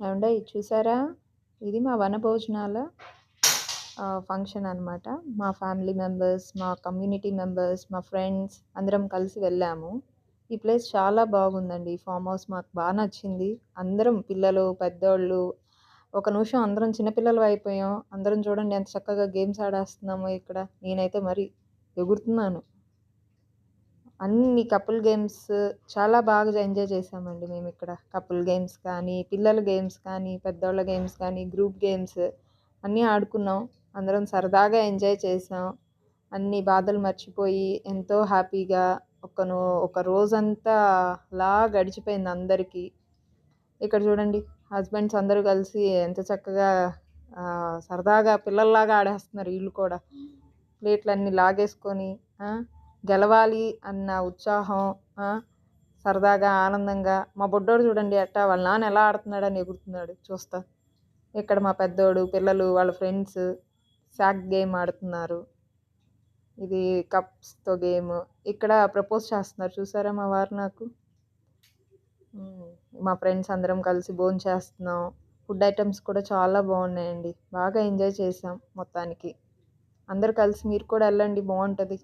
ఏవండోయ్ చూసారా? ఇది మా వనభోజనాల ఫంక్షన్ అనమాట. మా ఫ్యామిలీ మెంబర్స్, మా కమ్యూనిటీ మెంబర్స్, మా ఫ్రెండ్స్ అందరం కలిసి వెళ్ళాము. ఈ ప్లేస్ చాలా బాగుందండి. ఈ ఫార్మ్ హౌస్ మాకు నచ్చింది. అందరం పిల్లలు, పెద్దోళ్ళు ఒక నిమిషం అందరం చిన్నపిల్లలం అయిపోయాం. అందరం చూడండి ఎంత చక్కగా గేమ్స్ ఆడేస్తున్నామో ఇక్కడ. నేనైతే మరి ఎగురుతున్నాను. అన్ని కపుల్ గేమ్స్ చాలా బాగా ఎంజాయ్ చేసామండి మేమిక్కడ. కపుల్ గేమ్స్ కానీ, పిల్లల గేమ్స్ కానీ, పెద్దోళ్ళ గేమ్స్ కానీ, గ్రూప్ గేమ్స్ అన్నీ ఆడుకున్నాం. అందరం సరదాగా ఎంజాయ్ చేసాం. అన్ని బాధలు మర్చిపోయి ఎంతో హ్యాపీగా ఒక రోజంతా అలా గడిచిపోయింది అందరికీ. ఇక్కడ చూడండి హస్బెండ్స్ అందరూ కలిసి ఎంత చక్కగా సరదాగా పిల్లల్లాగా ఆడేస్తున్నారు ఈళ్ళు కూడా. ప్లేట్లన్నీ లాగేసుకొని గెలవాలి అన్న ఉత్సాహం, సరదాగా ఆనందంగా. మా బుడ్డోడు చూడండి ఎట్టా వాళ్ళ నాన్న ఎలా ఆడుతున్నాడని ఎగురుతున్నాడు చూస్తా. ఇక్కడ మా పెద్దోడు, పిల్లలు, వాళ్ళ ఫ్రెండ్స్ శాక్ గేమ్ ఆడుతున్నారు. ఇది కప్స్తో గేమ్. ఇక్కడ ప్రపోజ్ చేస్తున్నారు చూసారా మా వారు నాకు. మా ఫ్రెండ్స్ అందరం కలిసి భోంచేస్తున్నాం. ఫుడ్ ఐటమ్స్ కూడా చాలా బాగున్నాయండి. బాగా ఎంజాయ్ చేసాం మొత్తానికి. అందరు కలిసి మీరు కూడా వెళ్ళండి, బాగుంటుంది.